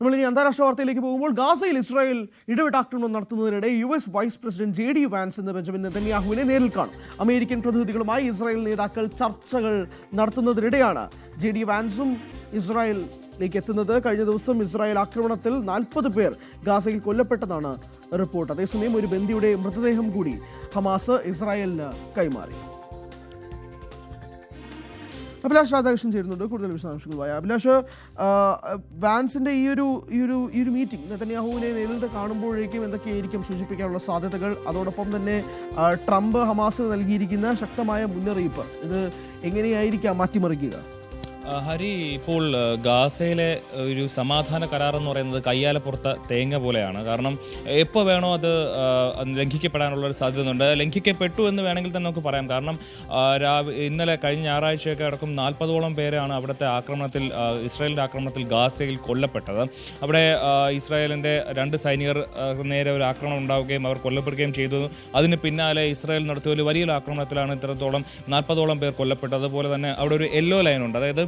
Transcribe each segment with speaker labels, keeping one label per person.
Speaker 1: നമ്മൾ ഇനി അന്താരാഷ്ട്ര വാർത്തയിലേക്ക് പോകുമ്പോൾ ഗാസയിൽ ഇസ്രായേൽ ഇടവിട്ടാക്രമണം നടത്തുന്നതിനിടെ US vice president JD Vance എന്ന ബെഞ്ചമിൻ നെതന്യാഹുവിനെ നേരിൽ കാണും. അമേരിക്കൻ പ്രതിനിധികളുമായി ഇസ്രായേൽ നേതാക്കൾ ചർച്ചകൾ നടത്തുന്നതിനിടെയാണ് JD വാൻസും ഇസ്രായേലിലേക്ക് എത്തുന്നത്. കഴിഞ്ഞ ദിവസം ഇസ്രായേൽ ആക്രമണത്തിൽ 40 പേർ ഗാസയിൽ കൊല്ലപ്പെട്ടതാണ് റിപ്പോർട്ട്. അതേസമയം ഒരു ബന്ദിയുടെ മൃതദേഹം കൂടി ഹമാസ് ഇസ്രായേലിന് കൈമാറി. അഭിലാഷ് രാധാകൃഷ്ണൻ ചേരുന്നുണ്ട് കൂടുതൽ വിശദാംശങ്ങളുമായി. അഭിലാഷ്, വാൻസിന്റെ ഈ ഒരു മീറ്റിംഗ് നെതന്യാഹുവിനെ നേരിട്ട് കാണുമ്പോഴേക്കും എന്തൊക്കെയായിരിക്കും സൂചിപ്പിക്കാനുള്ള സാധ്യതകൾ? അതോടൊപ്പം തന്നെ ട്രംപ് ഹമാസിന് നൽകിയിരിക്കുന്ന ശക്തമായ മുന്നറിയിപ്പ് ഇത് എങ്ങനെയായിരിക്കാം മാറ്റിമറിക്കുക?
Speaker 2: ഹരി, ഇപ്പോൾ ഗാസയിലെ ഒരു സമാധാന കരാർ എന്ന് പറയുന്നത് കയ്യാലപ്പുറത്ത് തേങ്ങ പോലെയാണ്. കാരണം എപ്പോൾ വേണോ അത് ലംഘിക്കപ്പെടാനുള്ളൊരു സാധ്യതയുണ്ട്. ലംഘിക്കപ്പെട്ടു എന്ന് വേണമെങ്കിൽ തന്നെ നമുക്ക് പറയാം. കാരണം ഇന്നലെ കഴിഞ്ഞ ഞായറാഴ്ചയൊക്കെ അടക്കം 40ഓളം പേരാണ് അവിടുത്തെ ആക്രമണത്തിൽ, ഇസ്രായേലിൻ്റെ ആക്രമണത്തിൽ ഗാസയിൽ കൊല്ലപ്പെട്ടത്. അവിടെ ഇസ്രായേലിൻ്റെ 2 സൈനികർ നേരെ ഒരു ആക്രമണം ഉണ്ടാവുകയും അവർ കൊല്ലപ്പെടുകയും ചെയ്തു. അതിന് പിന്നാലെ ഇസ്രായേൽ നടത്തിയ ഒരു വലിയൊരു ആക്രമണത്തിലാണ് ഇത്രത്തോളം 40ഓളം പേർ കൊല്ലപ്പെട്ടത്. അതുപോലെ തന്നെ അവിടെ ഒരു യെല്ലോ ലൈൻ ഉണ്ട്. അതായത്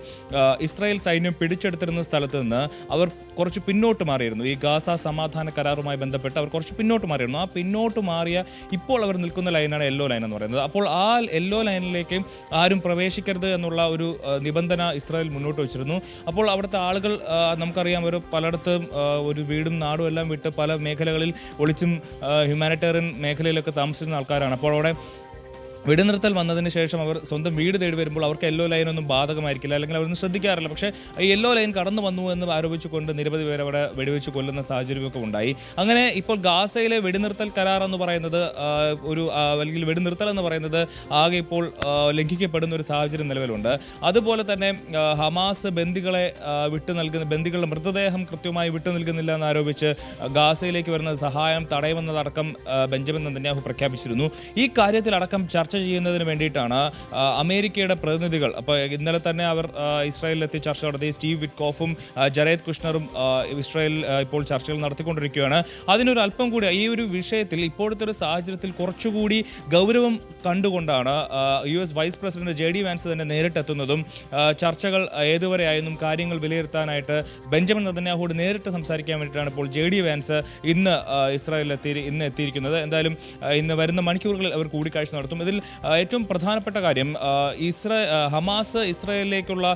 Speaker 2: ഇസ്രായേൽ സൈന്യം പിടിച്ചെടുത്തിരുന്ന സ്ഥലത്ത് നിന്ന് അവർ കുറച്ച് പിന്നോട്ട് മാറിയിരുന്നു. ഈ ഗാസ സമാധാന കരാറുമായി ബന്ധപ്പെട്ട് അവർ കുറച്ച് പിന്നോട്ട് മാറിയിരുന്നു. ആ പിന്നോട്ട് മാറിയ ഇപ്പോൾ അവർ നിൽക്കുന്ന ലൈനാണ് യെല്ലോ ലൈൻ എന്ന് പറയുന്നത്. അപ്പോൾ ആ യെല്ലോ ലൈനിലേക്ക് ആരും പ്രവേശിക്കരുത് എന്നുള്ള ഒരു നിബന്ധന ഇസ്രായേൽ മുന്നോട്ട് വെച്ചിരുന്നു. അപ്പോൾ അവിടുത്തെ ആളുകൾ നമുക്കറിയാം, അവർ പലയിടത്തും ഒരു വീടും നാടും എല്ലാം വിട്ട് പല മേഖലകളിൽ ഒളിച്ചും ഹ്യൂമാനിറ്റേറിയൻ മേഖലയിലൊക്കെ താമസിക്കുന്ന ആൾക്കാരാണ്. അപ്പോൾ അവിടെ വെടിനിർത്തൽ വന്നതിന് ശേഷം അവർ സ്വന്തം വീട് തേടി വരുമ്പോൾ അവർക്ക് യെല്ലോ ലൈനൊന്നും ബാധകമായിരിക്കില്ല, അല്ലെങ്കിൽ അവരൊന്നും ശ്രദ്ധിക്കാറില്ല. പക്ഷേ ഈ യെല്ലോ ലൈൻ കടന്നു വന്നു എന്ന് ആരോപിച്ചുകൊണ്ട് നിരവധി പേർ അവിടെ വെടിവെച്ച് കൊല്ലുന്ന സാഹചര്യമൊക്കെ ഉണ്ടായി. അങ്ങനെ ഇപ്പോൾ ഗാസയിലെ വെടിനിർത്തൽ കരാർ എന്ന് പറയുന്നത് അല്ലെങ്കിൽ വെടിനിർത്തൽ എന്ന് പറയുന്നത് ആകെ ഇപ്പോൾ ലംഘിക്കപ്പെടുന്ന ഒരു സാഹചര്യം നിലവിലുണ്ട്. അതുപോലെ തന്നെ ഹമാസ് ബന്ദികളുടെ മൃതദേഹം കൃത്യമായി വിട്ടു നൽകുന്നില്ല എന്നാരോപിച്ച് ഗാസയിലേക്ക് വരുന്ന സഹായം തടയുമെന്നതടക്കം ബെഞ്ചമിൻ നെതന്യാഹു പ്രഖ്യാപിച്ചിരുന്നു. ഈ കാര്യത്തിലടക്കം ചർച്ച ചെയ്യുന്നതിന് വേണ്ടിയിട്ടാണ് അമേരിക്കയുടെ പ്രതിനിധികൾ, അപ്പോൾ ഇന്നലെ തന്നെ അവർ ഇസ്രായേലിലെത്തി ചർച്ച നടത്തി. സ്റ്റീവ് വിറ്റ്കോഫും ജരേദ് കുഷ്ണറും ഇസ്രായേൽ ഇപ്പോൾ ചർച്ചകൾ നടത്തിക്കൊണ്ടിരിക്കുകയാണ്. അതിനൊരു അല്പം കൂടി ഈ ഒരു വിഷയത്തിൽ ഇപ്പോഴത്തെ ഒരു സാഹചര്യത്തിൽ കുറച്ചുകൂടി ഗൗരവം കണ്ടുകൊണ്ടാണ് US vice president JD Vance തന്നെ നേരിട്ടെത്തുന്നതും ചർച്ചകൾ ഏതുവരെയായെന്നും കാര്യങ്ങൾ വിലയിരുത്താനായിട്ട് ബെഞ്ചമിൻ നെതന്യാഹുവോട് നേരിട്ട് സംസാരിക്കാൻ വേണ്ടിയിട്ടാണ് ഇപ്പോൾ JD വാൻസ് ഇന്ന് ഇന്ന് എത്തിയിരിക്കുന്നത്. എന്തായാലും ഇന്ന് വരുന്ന മണിക്കൂറുകളിൽ അവർ കൂടിക്കാഴ്ച നടത്തും. ഇതിൽ ഏറ്റവും പ്രധാനപ്പെട്ട കാര്യം ഹമാസ് ഇസ്രായേലിലേക്കുള്ള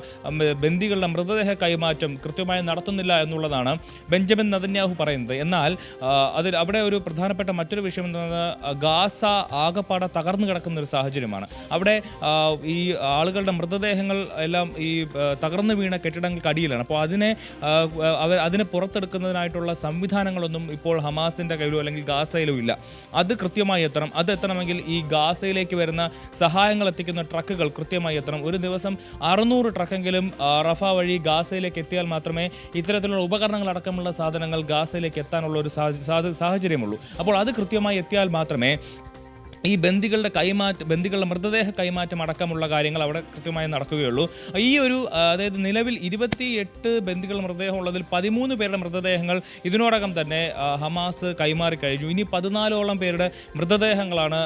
Speaker 2: ബന്ദികളുടെ മൃതദേഹ കൈമാറ്റം കൃത്യമായി നടത്തുന്നില്ല എന്നുള്ളതാണ് ബെഞ്ചമിൻ നെതന്യാഹു പറയുന്നത്. എന്നാൽ അവിടെ ഒരു പ്രധാനപ്പെട്ട മറ്റൊരു വിഷയം എന്ന് പറയുന്നത് ഗാസ ആകപ്പാടെ തകർന്നു കിടക്കുന്ന ഒരു സാഹചര്യമാണ്. അവിടെ ഈ ആളുകളുടെ മൃതദേഹങ്ങൾ എല്ലാം ഈ തകർന്നു വീണ കെട്ടിടങ്ങൾക്ക് അടിയിലാണ്. അപ്പോൾ അതിനെ പുറത്തെടുക്കുന്നതിനായിട്ടുള്ള സംവിധാനങ്ങളൊന്നും ഇപ്പോൾ ഹമാസിൻ്റെ കയ്യിലോ അല്ലെങ്കിൽ ഗാസയിലോ ഇല്ല. അത് കൃത്യമായി എത്തണം. അത് എത്തണമെങ്കിൽ ഈ ഗാസയിലേക്ക് വരുന്ന സഹായങ്ങൾ എത്തിക്കുന്ന ട്രക്കുകൾ കൃത്യമായി എത്തണം. ഒരു ദിവസം 600 ട്രക്കെങ്കിലും റഫ വഴി ഗാസയിലേക്ക് എത്തിയാൽ മാത്രമേ ഇത്തരത്തിലുള്ള ഉപകരണങ്ങൾ അടക്കമുള്ള സാധനങ്ങൾ ഗാസയിലേക്ക് എത്താനുള്ള ഒരു സാഹചര്യമുള്ളൂ. അപ്പോൾ അത് കൃത്യമായി എത്തിയാൽ മാത്രമേ ഈ ബന്ദികളുടെ മൃതദേഹ കൈമാറ്റം അടക്കമുള്ള കാര്യങ്ങൾ അവിടെ കൃത്യമായി നടക്കുകയുള്ളൂ. ഈ ഒരു അതായത് നിലവിൽ 28 ബന്ദികളുടെ മൃതദേഹം ഉള്ളതിൽ 13 പേരുടെ മൃതദേഹങ്ങൾ ഇതിനോടകം തന്നെ ഹമാസ് കൈമാറി കഴിഞ്ഞു. ഇനി 14ഓളം പേരുടെ മൃതദേഹങ്ങളാണ്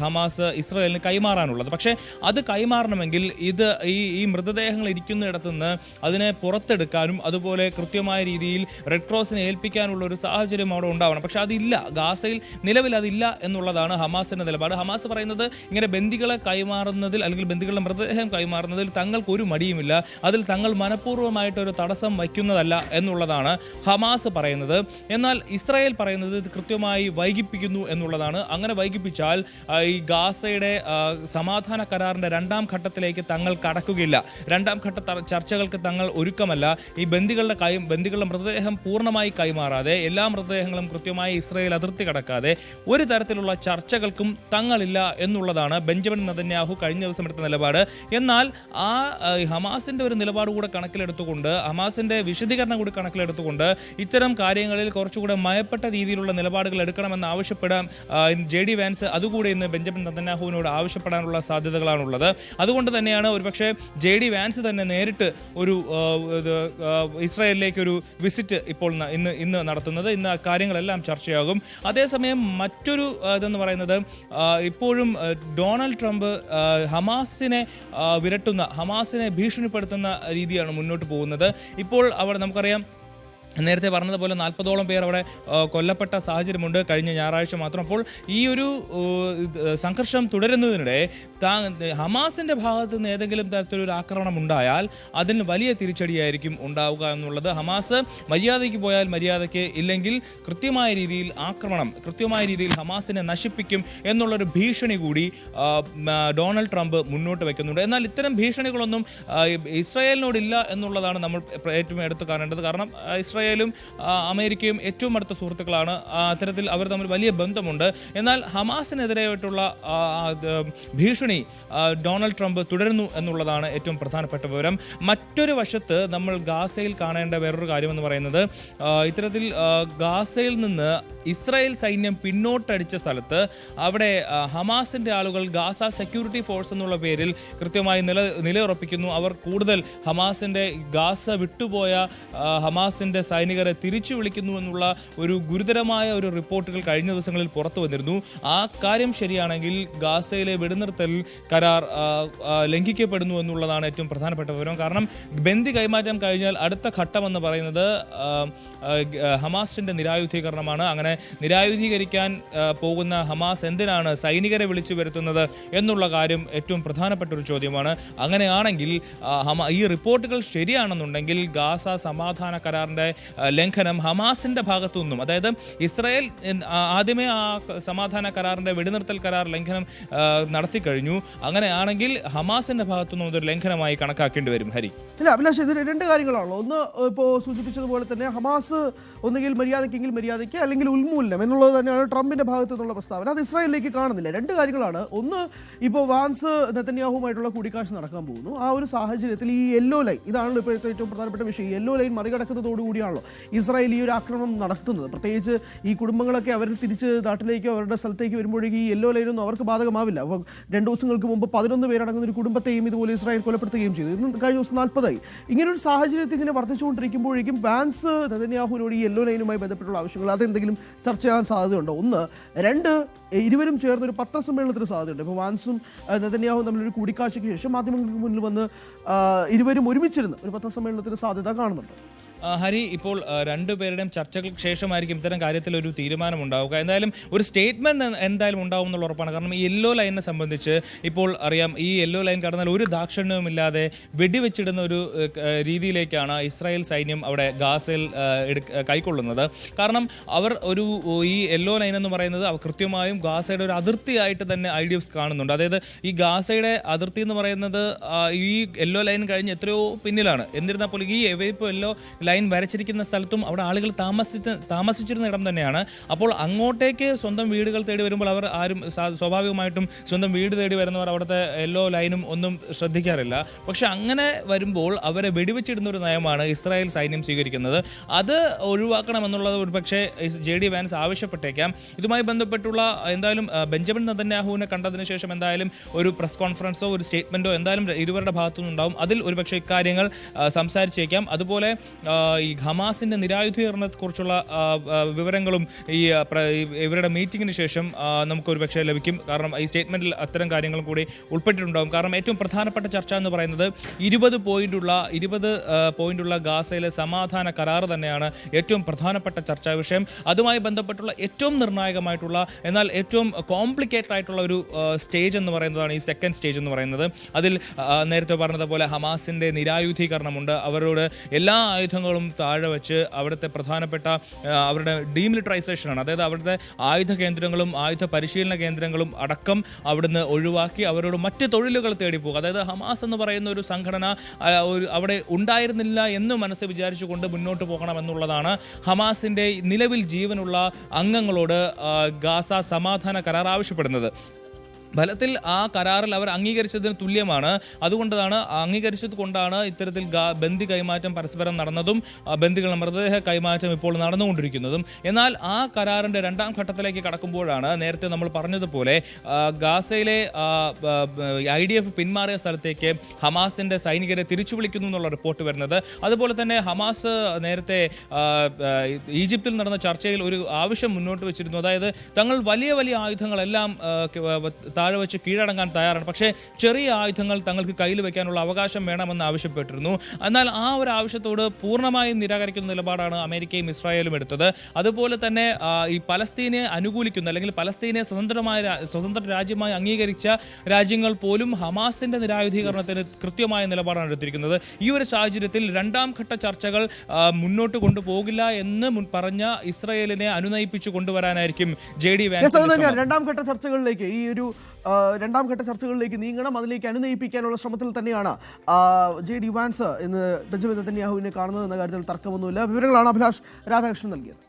Speaker 2: ഹമാസ് ഇസ്രായേലിന് കൈമാറാനുള്ളത്. പക്ഷേ അത് കൈമാറണമെങ്കിൽ ഈ മൃതദേഹങ്ങൾ ഇരിക്കുന്നിടത്തു നിന്ന് അതിനെ പുറത്തെടുക്കാനും അതുപോലെ കൃത്യമായ രീതിയിൽ റെഡ് ക്രോസിനെ ഏൽപ്പിക്കാനുള്ള ഒരു സാഹചര്യം അവിടെ ഉണ്ടാവണം. പക്ഷേ അതില്ല, ഗാസയിൽ നിലവിൽ അതില്ല എന്നുള്ളതാണ് ഹമാസിൻ്റെ നിലപാട്. ഹമാസ് പറയുന്നത് ഇങ്ങനെ ബന്ദികളെ കൈമാറുന്നതിൽ അല്ലെങ്കിൽ ബന്ദികളുടെ മൃതദേഹം കൈമാറുന്നതിൽ തങ്ങൾക്ക് ഒരു മടിയുമില്ല, അതിൽ തങ്ങൾ മനഃപൂർവ്വമായിട്ടൊരു തടസ്സം വയ്ക്കുന്നതല്ല എന്നുള്ളതാണ് ഹമാസ് പറയുന്നത്. എന്നാൽ ഇസ്രായേൽ പറയുന്നത് ഇത് കൃത്യമായി വൈകിപ്പിക്കുന്നു എന്നുള്ളതാണ്. അങ്ങനെ വൈകിപ്പിച്ചാൽ ഈ ഗാസയുടെ സമാധാന കരാറിൻ്റെ 2ാം ഘട്ടത്തിലേക്ക് തങ്ങൾ കടക്കുകയില്ല. 2ാം ഘട്ട ചർച്ചകൾക്ക് തങ്ങൾ ഒരുക്കമല്ല. ഈ ബന്ദികളുടെ മൃതദേഹം പൂർണ്ണമായി കൈമാറാതെ, എല്ലാ മൃതദേഹങ്ങളും കൃത്യമായി ഇസ്രായേൽ അതിർത്തി കടക്കാതെ ഒരു തരത്തിലുള്ള ചർച്ചകൾക്കും തങ്ങളില്ല എന്നുള്ളതാണ് ബെഞ്ചമിൻ നെതന്യാഹു കഴിഞ്ഞ ദിവസം എടുത്ത നിലപാട്. എന്നാൽ ഹമാസിന്റെ ഒരു നിലപാട് കൂടെ കണക്കിലെടുത്തുകൊണ്ട്, ഹമാസിന്റെ വിശദീകരണം കൂടി കണക്കിലെടുത്തുകൊണ്ട് ഇത്തരം കാര്യങ്ങളിൽ കുറച്ചുകൂടെ മയപ്പെട്ട രീതിയിലുള്ള നിലപാടുകൾ എടുക്കണമെന്ന് ആവശ്യപ്പെടാൻ JD വാൻസ് അതുകൂടി ഇന്ന് ബെഞ്ചമിൻ നെതന്യാഹുവിനോട് ആവശ്യപ്പെടാനുള്ള സാധ്യതകളാണുള്ളത്. അതുകൊണ്ട് തന്നെയാണ് ഒരുപക്ഷെ JD വാൻസ് തന്നെ നേരിട്ട് ഒരു ഇസ്രായേലിലേക്ക് ഒരു വിസിറ്റ് ഇപ്പോൾ ഇന്ന് നടത്തുന്നത്. ഇന്ന് കാര്യങ്ങളെല്ലാം ചർച്ചയാകും. അതേസമയം മറ്റൊരു ഇതെന്ന് പറയുന്നത് ഇപ്പോഴും ഡൊണാൾഡ് ട്രംപ് ഹമാസിനെ ഭീഷണിപ്പെടുത്തുന്ന രീതിയാണ് മുന്നോട്ട് പോകുന്നത്. ഇപ്പോൾ നമുക്കറിയാം നേരത്തെ പറഞ്ഞതുപോലെ 40ഓളം പേർ അവിടെ കൊല്ലപ്പെട്ട സാഹചര്യമുണ്ട് കഴിഞ്ഞ ഞായറാഴ്ച മാത്രം. അപ്പോൾ ഈ ഒരു സംഘർഷം തുടരുന്നതിനിടെ ഹമാസിൻ്റെ ഭാഗത്ത് നിന്ന് ഏതെങ്കിലും തരത്തിലൊരു ആക്രമണം ഉണ്ടായാൽ അതിന് വലിയ തിരിച്ചടിയായിരിക്കും ഉണ്ടാവുക എന്നുള്ളത്. ഹമാസ് മര്യാദയ്ക്ക് പോയാൽ മര്യാദയ്ക്ക്, ഇല്ലെങ്കിൽ കൃത്യമായ രീതിയിൽ ആക്രമണം, കൃത്യമായ രീതിയിൽ ഹമാസിനെ നശിപ്പിക്കും എന്നുള്ളൊരു ഭീഷണി കൂടി ഡൊണാൾഡ് ട്രംപ് മുന്നോട്ട് വയ്ക്കുന്നുണ്ട്. എന്നാൽ ഇത്തരം ഭീഷണികളൊന്നും ഇസ്രായേലിനോടില്ല എന്നുള്ളതാണ് നമ്മൾ ഏറ്റവും എടുത്തു കാണേണ്ടത്. കാരണം ഇസ്രായേലും അമേരിക്കയും ഏറ്റവും അടുത്ത സുഹൃത്തുക്കളാണ്. അത്തരത്തിൽ അവർ തമ്മിൽ വലിയ ബന്ധമുണ്ട്. എന്നാൽ ഹമാസിനെതിരായിട്ടുള്ള ഭീഷണി ഡൊണാൾഡ് ട്രംപ് തുടരുന്നു എന്നുള്ളതാണ് ഏറ്റവും പ്രധാനപ്പെട്ട വിവരം. മറ്റൊരു വശത്ത് നമ്മൾ ഗാസയിൽ കാണേണ്ട വേറൊരു കാര്യമെന്ന് പറയുന്നത്, ഇത്തരത്തിൽ ഗാസയിൽ നിന്ന് ഇസ്രായേൽ സൈന്യം പിന്നോട്ടടിച്ച സ്ഥലത്ത് അവിടെ ഹമാസിൻ്റെ ആളുകൾ ഗാസ സെക്യൂരിറ്റി ഫോഴ്സ് എന്നുള്ള പേരിൽ കൃത്യമായി നിലയുറപ്പിക്കുന്നു. അവർ കൂടുതൽ ഹമാസിൻ്റെ ഗാസ വിട്ടുപോയ ഹമാസിൻ്റെ സൈനികരെ തിരിച്ചു വിളിക്കുന്നു എന്നുള്ള ഒരു ഗുരുതരമായ ഒരു റിപ്പോർട്ടുകൾ കഴിഞ്ഞ ദിവസങ്ങളിൽ പുറത്തു വന്നിരുന്നു. ആ കാര്യം ശരിയാണെങ്കിൽ ഗാസയിലെ വെടിനിർത്തൽ കരാർ ലംഘിക്കപ്പെടുന്നു എന്നുള്ളതാണ് ഏറ്റവും പ്രധാനപ്പെട്ട വിവരം. കാരണം ബന്ദി കൈമാറ്റം കഴിഞ്ഞാൽ അടുത്ത ഘട്ടമെന്ന് പറയുന്നത് ഹമാസിൻ്റെ നിരായുധീകരണമാണ്. അങ്ങനെ നിരായുധീകരിക്കാൻ പോകുന്ന ഹമാസ് എന്തിനാണ് സൈനികരെ വിളിച്ചു വരുത്തുന്നത് എന്നുള്ള കാര്യം ഏറ്റവും പ്രധാനപ്പെട്ട ഒരു ചോദ്യമാണ്. അങ്ങനെയാണെങ്കിൽ ഈ റിപ്പോർട്ടുകൾ ശരിയാണെന്നുണ്ടെങ്കിൽ ഗാസ സമാധാന കരാറിൻ്റെ ലംഘനം ഹമാസിൻ്റെ ഭാഗത്തു നിന്നും, അതായത് ഇസ്രായേൽ ആദ്യമേ ആ സമാധാന കരാറിൻ്റെ വെടിനിർത്തൽ കരാർ ലംഘനം നടത്തി കഴിഞ്ഞു. അങ്ങനെയാണെങ്കിൽ ഹമാസിൻ്റെ ഭാഗത്തു നിന്നും അതൊരു ലംഘനമായി കണക്കാക്കേണ്ടി വരും. ഹരി,
Speaker 1: ഇല്ല അഭിലാഷ്, ഇത് രണ്ട് കാര്യങ്ങളാണല്ലോ. ഒന്ന്, ഇപ്പോൾ സൂചിപ്പിച്ചതുപോലെ തന്നെ ഹമാസ് ഒന്നുകിൽ മര്യാദയ്ക്കെങ്കിൽ മര്യാദയ്ക്ക്, അല്ലെങ്കിൽ ഉന്മൂലനം എന്നുള്ളത് തന്നെയാണ് ട്രംപിന്റെ ഭാഗത്തു നിന്നുള്ള പ്രസ്താവന. അത് ഇസ്രായേലിലേക്ക് കാണുന്നില്ല. രണ്ട് കാര്യങ്ങളാണ്. ഒന്ന്, ഇപ്പോൾ വാൻസ് നെതന്യാഹുമായിട്ടുള്ള കൂടിക്കാഴ്ച നടക്കാൻ പോകുന്നു. ആ ഒരു സാഹചര്യത്തിൽ ഈ യെല്ലോ ലൈൻ, ഇതാണല്ലോ ഇപ്പോഴത്തെ ഏറ്റവും പ്രധാനപ്പെട്ട വിഷയം. യെല്ലോ ലൈൻ മറികടക്കുന്നതോടുകൂടിയാണല്ലോ ഇസ്രായേൽ ഈ ഒരു ആക്രമണം നടത്തുന്നത്. പ്രത്യേകിച്ച് ഈ കുടുംബങ്ങളൊക്കെ അവർ തിരിച്ച് നാട്ടിലേക്കോ അവരുടെ സ്ഥലത്തേക്ക് വരുമ്പോഴേക്കും ഈ യെല്ലോ ലൈനൊന്നും അവർക്ക് ബാധകമാവില്ല. അപ്പം 2 ദിവസങ്ങൾക്ക് മുമ്പ് 11 പേരടങ്ങുന്ന ഒരു കുടുംബത്തെയും ഇതുപോലെ ഇസ്രായേൽ കൊലപ്പെടുത്തുകയും ചെയ്തു. ഇന്ന് കഴിഞ്ഞ ദിവസം 40ആയി. ഇങ്ങനൊരു സാഹചര്യത്തിൽ ഇങ്ങനെ വർദ്ധിച്ചുകൊണ്ടിരിക്കുമ്പോഴേക്കും വാൻസ് നെതന്യാഹുവിനോട് ഈ യെല്ലോ ലൈനുമായി ബന്ധപ്പെട്ടുള്ള ആവശ്യങ്ങൾ അതെന്തെങ്കിലും ചർച്ച ചെയ്യാൻ സാധ്യതയുണ്ടോ? ഒന്ന്. രണ്ട്, ഇരുവരും ചേർന്ന് ഒരു പത്രസമ്മേളനത്തിന് സാധ്യതയുണ്ട്. ഇപ്പോൾ വാൻസും നെതന്യാഹുവും തമ്മിലൊരു കൂടിക്കാഴ്ചയ്ക്ക് ശേഷം മാധ്യമങ്ങൾക്ക് മുന്നിൽ വന്ന് ഇരുവരും ഒരുമിച്ചിരുന്ന് ഒരു പത്രസമ്മേളനത്തിന് സാധ്യത കാണുന്നുണ്ട്.
Speaker 2: ഹരി, ഇപ്പോൾ രണ്ടുപേരുടെയും ചർച്ചകൾക്ക് ശേഷമായിരിക്കും ഇത്തരം കാര്യത്തിൽ ഒരു തീരുമാനമുണ്ടാവുക. എന്തായാലും ഒരു സ്റ്റേറ്റ്മെൻറ്റ് എന്തായാലും ഉണ്ടാവും എന്നുള്ള ഉറപ്പാണ്. കാരണം ഈ യെല്ലോ ലൈനിനെ സംബന്ധിച്ച് ഇപ്പോൾ അറിയാം, ഈ യെല്ലോ ലൈൻ കടന്നാൽ ഒരു ദാക്ഷിണ്യവുമില്ലാതെ വെടിവെച്ചിടുന്ന ഒരു രീതിയിലേക്കാണ് ഇസ്രായേൽ സൈന്യം അവിടെ ഗാസയിൽ കൈക്കൊള്ളുന്നത്. കാരണം അവർ ഈ യെല്ലോ ലൈൻ എന്ന് പറയുന്നത് അവർ കൃത്യമായും ഗാസയുടെ ഒരു അതിർത്തിയായിട്ട് തന്നെ IDF കാണുന്നുണ്ട്. അതായത് ഈ ഗാസയുടെ അതിർത്തി എന്ന് പറയുന്നത് ഈ യെല്ലോ ലൈൻ കഴിഞ്ഞ് എത്രയോ പിന്നിലാണ്. എന്നിരുന്നാൽ പോലും ഈ ഇപ്പോൾ യെല്ലോ ലൈൻ വരച്ചിരിക്കുന്ന സ്ഥലത്തും അവിടെ ആളുകൾ താമസിച്ചിരുന്ന ഇടം തന്നെയാണ്. അപ്പോൾ അങ്ങോട്ടേക്ക് സ്വന്തം വീടുകൾ തേടി വരുമ്പോൾ അവർ ആരും സ്വാഭാവികമായിട്ടും സ്വന്തം വീട് തേടി വരുന്നവർ അവിടുത്തെ യെല്ലോ ലൈനും ഒന്നും ശ്രദ്ധിക്കാറില്ല. പക്ഷെ അങ്ങനെ വരുമ്പോൾ അവരെ വെടിവെച്ചിടുന്ന ഒരു നയമാണ് ഇസ്രായേൽ സൈന്യം സ്വീകരിക്കുന്നത്. അത് ഒഴിവാക്കണമെന്നുള്ളത് ഒരു പക്ഷേ JD വാൻസ് ആവശ്യപ്പെട്ടേക്കാം. ഇതുമായി ബന്ധപ്പെട്ടുള്ള എന്തായാലും ബെഞ്ചമിൻ നെതന്യാഹുവിനെ കണ്ടതിന് ശേഷം എന്തായാലും ഒരു പ്രസ് കോൺഫറൻസോ ഒരു സ്റ്റേറ്റ്മെൻറ്റോ എന്തായാലും ഇരുവരുടെ ഭാഗത്തുനിന്നുണ്ടാവും. അതിൽ ഒരുപക്ഷെ ഇക്കാര്യങ്ങൾ സംസാരിച്ചേക്കാം. അതുപോലെ ഈ ഹമാസിൻ്റെ നിരായുധീകരണത്തെക്കുറിച്ചുള്ള വിവരങ്ങളും ഈ ഇവരുടെ മീറ്റിങ്ങിന് ശേഷം നമുക്കൊരു പക്ഷേ ലഭിക്കും. കാരണം ഈ സ്റ്റേറ്റ്മെൻറ്റിൽ അത്തരം കാര്യങ്ങളും കൂടി ഉൾപ്പെട്ടിട്ടുണ്ടാകും. കാരണം ഏറ്റവും പ്രധാനപ്പെട്ട ചർച്ച എന്ന് പറയുന്നത് 20 പോയിന്റുള്ള ഗാസയിലെ സമാധാന കരാർ തന്നെയാണ് ഏറ്റവും പ്രധാനപ്പെട്ട ചർച്ചാ വിഷയം. അതുമായി ബന്ധപ്പെട്ടുള്ള ഏറ്റവും നിർണായകമായിട്ടുള്ള എന്നാൽ ഏറ്റവും കോംപ്ലിക്കേറ്റഡ് ആയിട്ടുള്ള ഒരു സ്റ്റേജ് എന്ന് പറയുന്നതാണ് ഈ സെക്കൻഡ് സ്റ്റേജ് എന്ന് പറയുന്നത്. അതിൽ നേരത്തെ പറഞ്ഞതുപോലെ ഹമാസിൻ്റെ നിരായുധീകരണമുണ്ട്. അവരോട് എല്ലാ ആയുധങ്ങളും താഴെ വെച്ച് അവിടുത്തെ പ്രധാനപ്പെട്ട അവരുടെ ഡീമിലിറ്ററൈസേഷനാണ്. അതായത് അവിടുത്തെ ആയുധ കേന്ദ്രങ്ങളും ആയുധ പരിശീലന കേന്ദ്രങ്ങളും അടക്കം അവിടുന്ന് ഒഴിവാക്കി അവരോട് മറ്റ് തൊഴിലുകൾ തേടി പോകുക. അതായത് ഹമാസ് എന്ന് പറയുന്ന ഒരു സംഘടന അവിടെ ഉണ്ടായിരുന്നില്ല എന്ന് മനസ്സ് വിചാരിച്ചുകൊണ്ട് മുന്നോട്ട് പോകണമെന്നുള്ളതാണ് ഹമാസിൻ്റെ നിലവിൽ ജീവനുള്ള അംഗങ്ങളോട് ഗാസ സമാധാന കരാർ ആവശ്യപ്പെടുന്നത്. ഫലത്തിൽ ആ കരാറിൽ അവർ അംഗീകരിച്ചതിന് തുല്യമാണ്. അംഗീകരിച്ചത് കൊണ്ടാണ് ഇത്തരത്തിൽ ബന്ദി കൈമാറ്റം പരസ്പരം നടന്നതും ബന്ദികളുടെ മൃതദേഹ കൈമാറ്റം ഇപ്പോൾ നടന്നുകൊണ്ടിരിക്കുന്നതും. എന്നാൽ ആ കരാറിൻ്റെ 2ാം ഘട്ടത്തിലേക്ക് കടക്കുമ്പോഴാണ് നേരത്തെ നമ്മൾ പറഞ്ഞതുപോലെ ഗാസയിലെ IDF പിന്മാറിയ സ്ഥലത്തേക്ക് ഹമാസിൻ്റെ സൈനികരെ തിരിച്ചു വിളിക്കുന്നു എന്നുള്ള റിപ്പോർട്ട് വരുന്നത്. അതുപോലെ തന്നെ ഹമാസ് നേരത്തെ ഈജിപ്തിൽ നടന്ന ചർച്ചയിൽ ഒരു ആവശ്യം മുന്നോട്ട് വെച്ചിരുന്നു. അതായത് തങ്ങൾ വലിയ വലിയ ആയുധങ്ങളെല്ലാം താഴെ വെച്ച് കീഴടങ്ങാൻ തയ്യാറാണ്. പക്ഷേ ചെറിയ ആയുധങ്ങൾ തങ്ങൾക്ക് കയ്യിൽ വെക്കാനുള്ള അവകാശം വേണമെന്ന് ആവശ്യപ്പെട്ടിരുന്നു. എന്നാൽ ആ ഒരു ആവശ്യത്തോട് പൂർണ്ണമായും നിരാകരിക്കുന്ന നിലപാടാണ് അമേരിക്കയും ഇസ്രായേലും എടുത്തത്. അതുപോലെ തന്നെ ഈ പലസ്തീനെ അനുകൂലിക്കുന്ന അല്ലെങ്കിൽ പലസ്തീനെ സ്വതന്ത്ര രാജ്യമായി അംഗീകരിച്ച രാജ്യങ്ങൾ പോലും ഹമാസിന്റെ നിരായുധീകരണത്തിന് കൃത്യമായ നിലപാടാണ് എടുത്തിരിക്കുന്നത്. ഈ ഒരു സാഹചര്യത്തിൽ രണ്ടാം ഘട്ട ചർച്ചകൾ മുന്നോട്ട് കൊണ്ടുപോകില്ല എന്ന് പറഞ്ഞ ഇസ്രായേലിനെ അനുനയിപ്പിച്ചു കൊണ്ടുവരാനായിരിക്കും JD വാൻസ്
Speaker 1: രണ്ടാം ഘട്ട ചർച്ചകളിലേക്ക് നീങ്ങണം, അതിലേക്ക് അനുനയിപ്പിക്കാനുള്ള ശ്രമത്തിൽ തന്നെയാണ് JD വാൻസ് ഇന്ന് ബെഞ്ചമിൻ നെതന്യാഹുവിനെ കാണുന്നത് എന്ന കാര്യത്തിൽ തർക്കമൊന്നുമില്ല. വിവരങ്ങളാണ് അഭിലാഷ് രാധാകൃഷ്ണൻ നൽകിയത്.